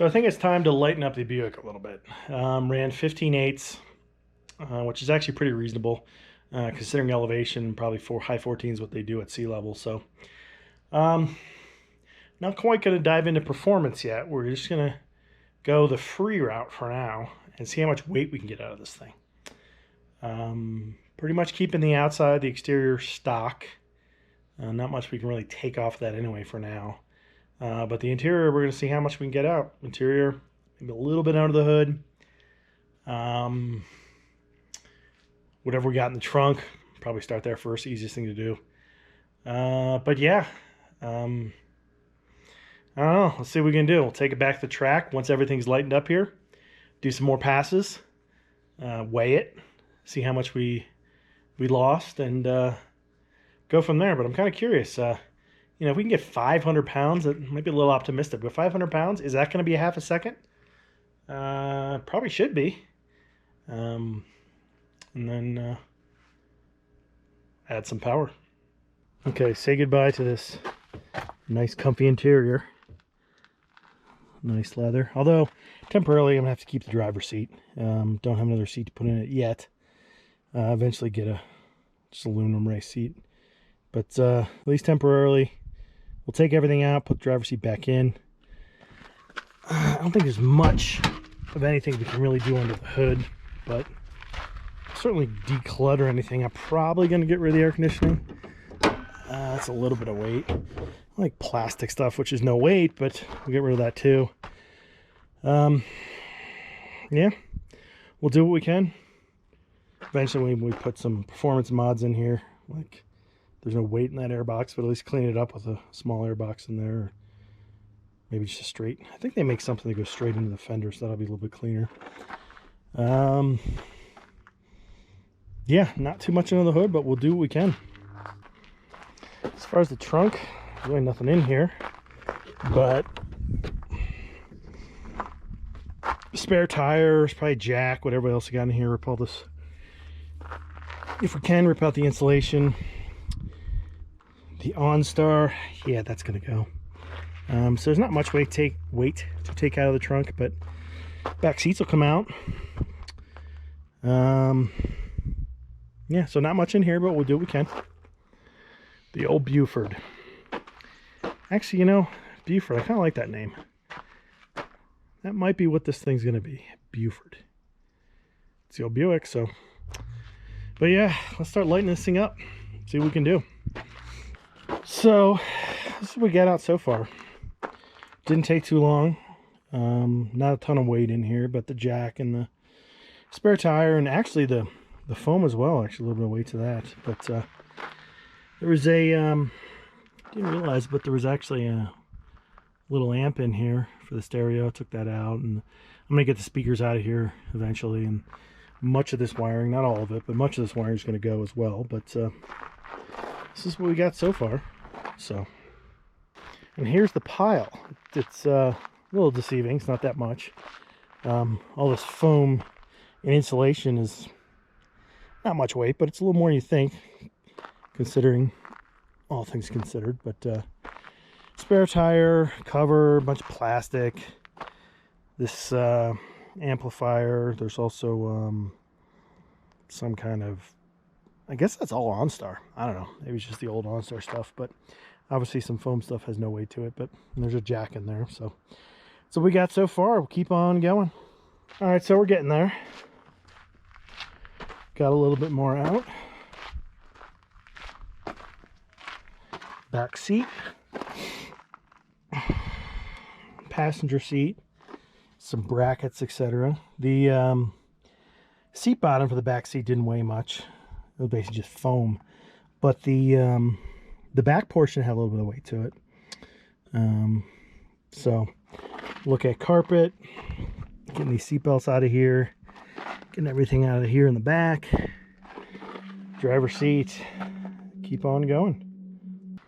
So I think it's time to lighten up the Buick a little bit. Ran 15/8, which is actually pretty reasonable considering elevation. Probably high 14s what they do at sea level. So not quite going to dive into performance yet. We're just going to go the free route for now and see how much weight we can get out of this thing. Pretty much keeping the outside, the exterior stock. Not much we can really take off that anyway for now. But the interior, we're going to see how much we can get out. Interior, maybe a little bit under the hood. Whatever we got in the trunk, probably start there first, easiest thing to do. But yeah, I don't know. Let's see what we can do. We'll take it back to the track once everything's lightened up here. Do some more passes. Weigh it. See how much we lost and go from there. But I'm kind of curious. You know, if we can get 500 pounds, that might be a little optimistic. But 500 pounds, is that going to be a half a second? Probably should be. And then add some power. Okay, say goodbye to this nice comfy interior. Nice leather. Although, temporarily, I'm going to have to keep the driver's seat. Don't have another seat to put in it yet. Eventually get just aluminum race seat. But at least temporarily, we'll take everything out, put the driver's seat back in. I don't think there's much of anything we can really do under the hood, but certainly declutter anything. I'm probably going to get rid of the air conditioning. That's a little bit of weight. I like plastic stuff, which is no weight, but we'll get rid of that too. Yeah, we'll do what we can. Eventually we put some performance mods in here, like there's no weight in that airbox, but at least clean it up with a small airbox in there. Or maybe just a straight. I think they make something that goes straight into the fender, so that'll be a little bit cleaner. Yeah, not too much under the hood, but we'll do what we can. As far as the trunk, there's really nothing in here, but spare tires, probably jack, whatever else you got in here. Rip all this. If we can, rip out the insulation. The OnStar, yeah, that's gonna go. So there's not much weight to take out of the trunk, but back seats will come out. Yeah, so not much in here, but we'll do what we can. The old Buford. Actually, you know, Buford, I kind of like that name. That might be what this thing's gonna be, Buford. It's the old Buick, so. But yeah, let's start lighting this thing up. See what we can do. So, this is what we got out so far. Didn't take too long. Not a ton of weight in here, but the jack and the spare tire, and actually the foam as well. Actually, a little bit of weight to that. But there was a, didn't realize, but there was actually a little amp in here for the stereo. I took that out, and I'm going to get the speakers out of here eventually. And much of this wiring, not all of it, but much of this wiring is going to go as well. But this is what we got so far. So, and here's the pile. It's a little deceiving. It's not that much. All this foam and insulation is not much weight, but it's a little more than you think, considering all things considered. But spare tire, cover, a bunch of plastic. This amplifier. There's also some kind of, I guess that's all OnStar. I don't know. Maybe it's just the old OnStar stuff, but obviously some foam stuff has no weight to it, but there's a jack in there. So we got so far. We'll keep on going. All right, so we're getting there. Got a little bit more out. Back seat. Passenger seat. Some brackets, etc. The seat bottom for the back seat didn't weigh much. It was basically just foam, but the back portion had a little bit of weight to it. So look at carpet, getting these seat belts out of here, getting everything out of here in the back. Driver's seat. Keep on going.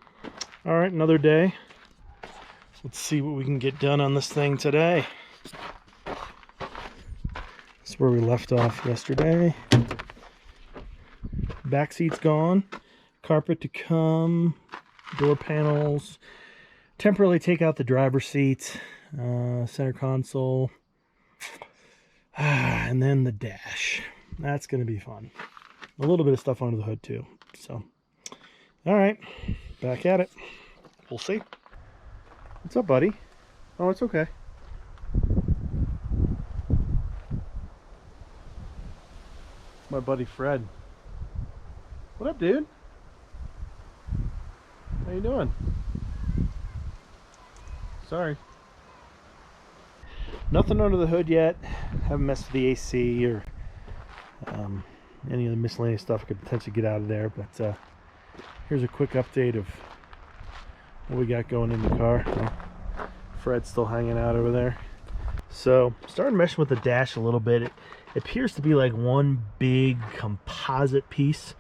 All right, another day. Let's see what we can get done on this thing today. That's where we left off yesterday. Back seat's gone. Carpet to come. Door panels. Temporarily take out the driver's seat. center console, and then the dash. That's going to be fun. A little bit of stuff under the hood too. So, all right, back at it. We'll see. What's up, buddy? Oh, it's okay. My buddy Fred. What up, dude? How you doing? Sorry. Nothing under the hood yet. Haven't messed with the AC or any of the miscellaneous stuff I could potentially get out of there. But here's a quick update of what we got going in the car. Well, Fred's still hanging out over there. So started meshing with the dash a little bit. It appears to be like one big composite piece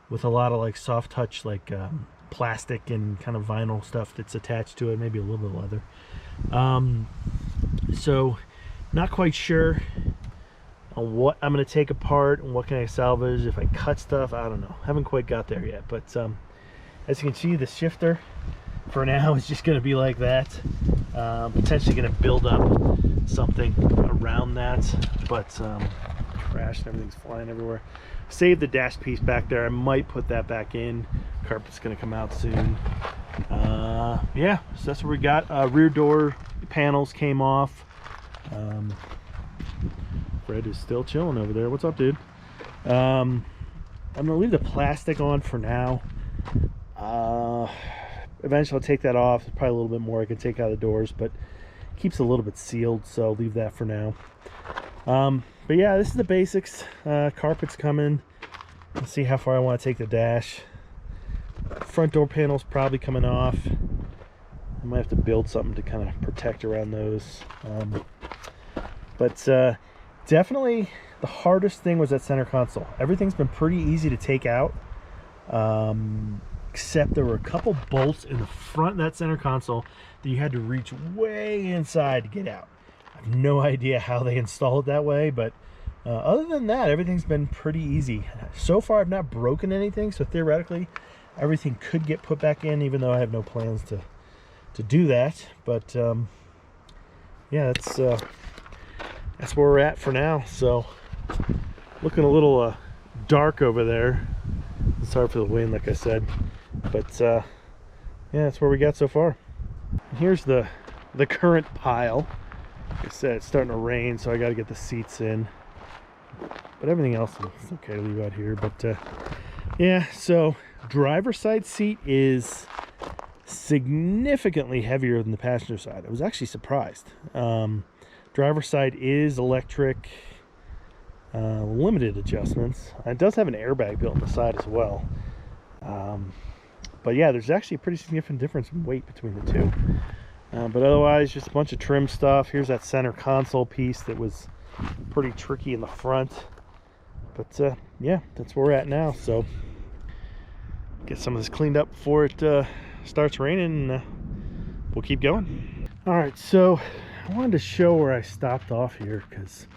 with a lot of like soft touch, like plastic and kind of vinyl stuff that's attached to it, maybe a little bit of leather. So not quite sure on what I'm going to take apart and what can I salvage. If I cut stuff, I don't know. Haven't quite got there yet. But as you can see, the shifter for now is just going to be like that. Potentially going to build up something around that, but crashed and everything's flying everywhere. Save the dash piece back there. I might put that back in. Carpet's going to come out soon. Yeah, so that's what we got. Rear door panels came off. Fred is still chilling over there. What's up, dude? I'm going to leave the plastic on for now. Eventually I'll take that off. There's probably a little bit more I can take out of the doors, but keeps a little bit sealed, so I'll leave that for now. But yeah, this is the basics. Carpet's coming. Let's see how far I want to take the dash. Front door panels probably coming off. I might have to build something to kind of protect around those. But definitely the hardest thing was that center console. Everything's been pretty easy to take out. Except there were a couple bolts in the front of that center console that you had to reach way inside to get out. I have no idea how they install it that way, but other than that, everything's been pretty easy. So far, I've not broken anything, so theoretically, everything could get put back in, even though I have no plans to do that. But yeah, that's where we're at for now. So looking a little dark over there. Sorry for the wind, like I said. But yeah, that's where we got so far. Here's the current pile. Like I said, it's starting to rain, so I got to get the seats in. But everything else is okay to leave out here. But yeah, so driver's side seat is significantly heavier than the passenger side. I was actually surprised. Driver's side is electric, limited adjustments. It does have an airbag built on the side as well. But yeah, there's actually a pretty significant difference in weight between the two. But otherwise, just a bunch of trim stuff. Here's that center console piece that was pretty tricky in the front. But yeah, that's where we're at now. So get some of this cleaned up before it starts raining, and we'll keep going. All right, so I wanted to show where I stopped off here, because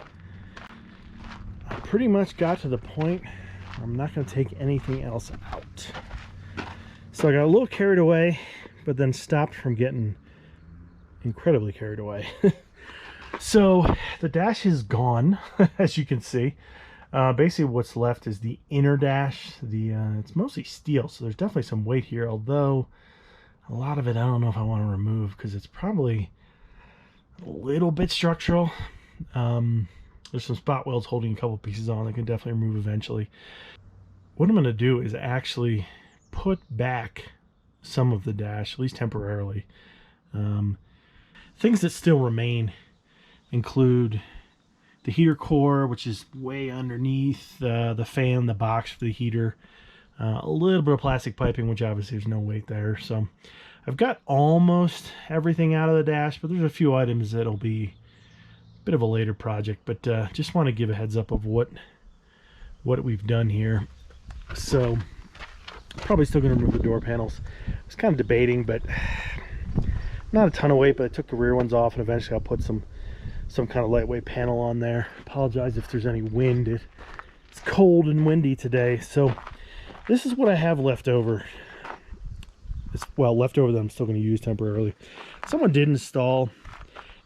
I pretty much got to the point where I'm not going to take anything else out. So I got a little carried away, but then stopped from getting incredibly carried away. So the dash is gone, as you can see. Basically what's left is the inner dash. It's mostly steel, so there's definitely some weight here, although a lot of it I don't know if I want to remove, because it's probably a little bit structural. There's some spot welds holding a couple pieces on. I can definitely remove eventually. What I'm going to do is actually put back some of the dash, at least temporarily. Things that still remain include the heater core, which is way underneath the fan, the box for the heater. A little bit of plastic piping, which obviously there's no weight there. So I've got almost everything out of the dash, but there's a few items that'll be a bit of a later project. But just want to give a heads up of what we've done here. So probably still going to remove the door panels. I was kind of debating, but not a ton of weight, but I took the rear ones off, and eventually I'll put some kind of lightweight panel on there. Apologize if there's any wind. It's cold and windy today. So this is what I have left over. Well, left over that I'm still going to use temporarily. Someone did install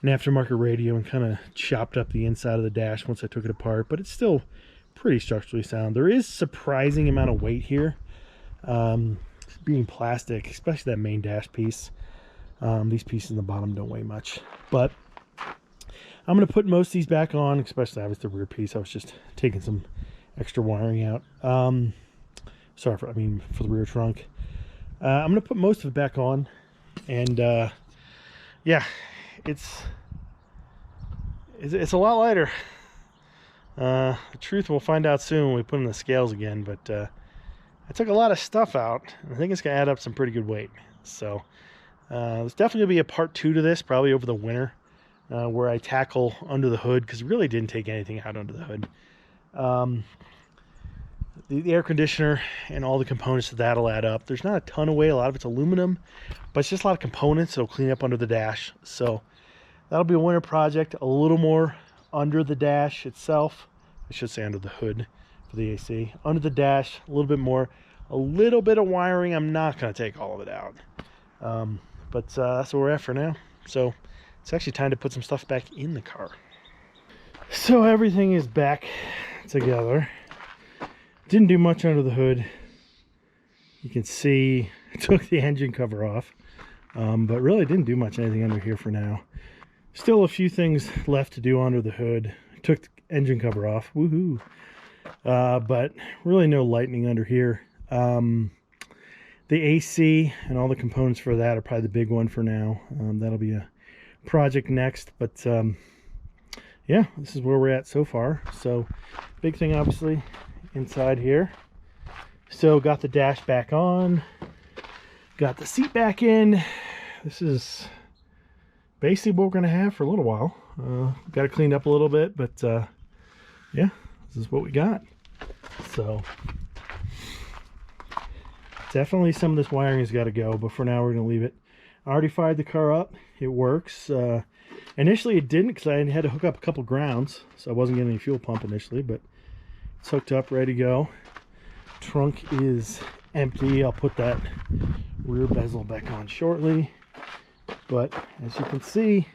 an aftermarket radio and kind of chopped up the inside of the dash once I took it apart, but it's still pretty structurally sound. There is surprising amount of weight here, being plastic, especially that main dash piece. These pieces in the bottom don't weigh much, but I'm going to put most of these back on, especially obviously the rear piece. I was just taking some extra wiring out. For the rear trunk. I'm going to put most of it back on, and yeah, it's a lot lighter. The truth we'll find out soon when we put in the scales again, but I took a lot of stuff out. I think it's going to add up some pretty good weight. So there's definitely going to be a part 2 to this, probably over the winter, where I tackle under the hood, because really didn't take anything out under the hood. The air conditioner and all the components of that will add up. There's not a ton of weight. A lot of it's aluminum, but it's just a lot of components that'll clean up under the dash. So that'll be a winter project. A little more under the dash itself. I should say under the hood for the AC. Under the dash, a little bit more. A little bit of wiring. I'm not going to take all of it out. But that's where we're at for now. So it's actually time to put some stuff back in the car. So everything is back together. Didn't do much under the hood. You can see I took the engine cover off, but really didn't do much anything under here for now. Still a few things left to do under the hood. Took the engine cover off, woohoo! But really no lightening under here. The AC and all the components for that are probably the big one for now. That'll be a project next, but yeah, this is where we're at so far. So big thing obviously inside here. So got the dash back on, got the seat back in. This is basically what we're gonna have for a little while. Got it cleaned up a little bit, but yeah, this is what we got. So definitely some of this wiring has got to go, but for now we're gonna leave it. I already fired the car up. It works. Initially it didn't, because I had to hook up a couple grounds, so I wasn't getting any fuel pump initially, but it's hooked up, ready to go. Trunk is empty. I'll put that rear bezel back on shortly, but as you can see,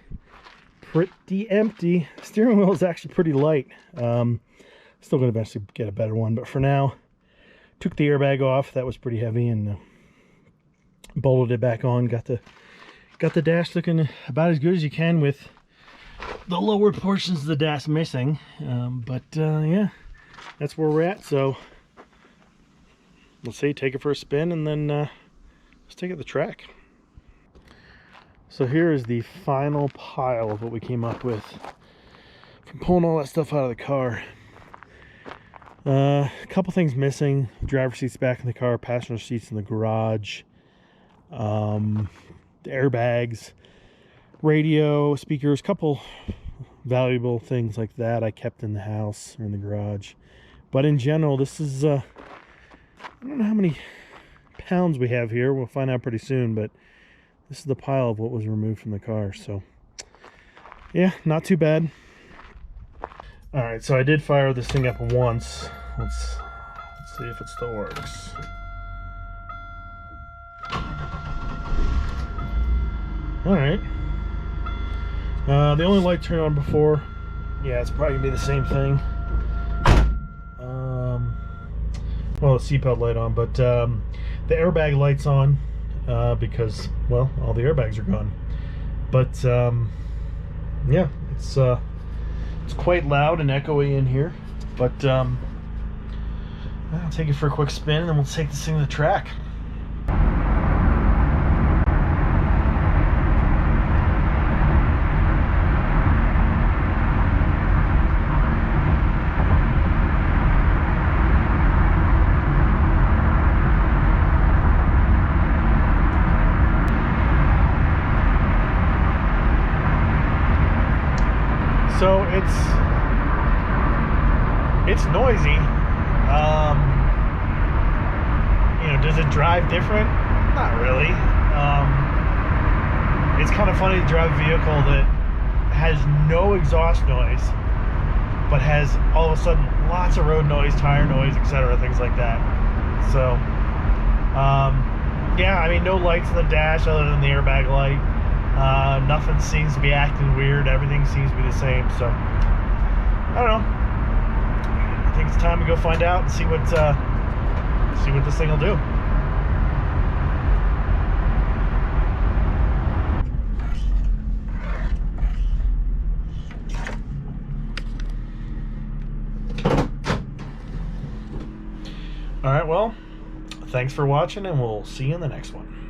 pretty empty. Steering wheel is actually pretty light. Still gonna eventually get a better one, but for now, took the airbag off. That was pretty heavy, and bolted it back on. Got the dash looking about as good as you can with the lower portions of the dash missing. Yeah, that's where we're at. So let's see, take it for a spin, and then let's take it to the track. So here is the final pile of what we came up with from pulling all that stuff out of the car. A couple things missing. Driver seats back in the car, passenger seats in the garage, the airbags, radio, speakers, couple valuable things like that I kept in the house or in the garage. But in general, this is I don't know how many pounds we have here. We'll find out pretty soon, but this is the pile of what was removed from the car. So yeah, not too bad. All right, so I did fire this thing up once. Let's see if it still works. All right. The only light turned on before. Yeah, it's probably gonna be the same thing. Well, the seatbelt light on, but the airbag light's on because, well, all the airbags are gone. But yeah, it's quite loud and echoey in here. But I'll take it for a quick spin, and then we'll take this thing to the track. So it's noisy. You know, does it drive different? Not really. It's kind of funny to drive a vehicle that has no exhaust noise, but has all of a sudden lots of road noise, tire noise, etc., things like that. So, yeah, I mean, no lights in the dash other than the airbag light. Nothing seems to be acting weird. Everything seems to be the same. So I don't know. I think it's time to go find out and see what this thing will do. All right, well, thanks for watching, and we'll see you in the next one.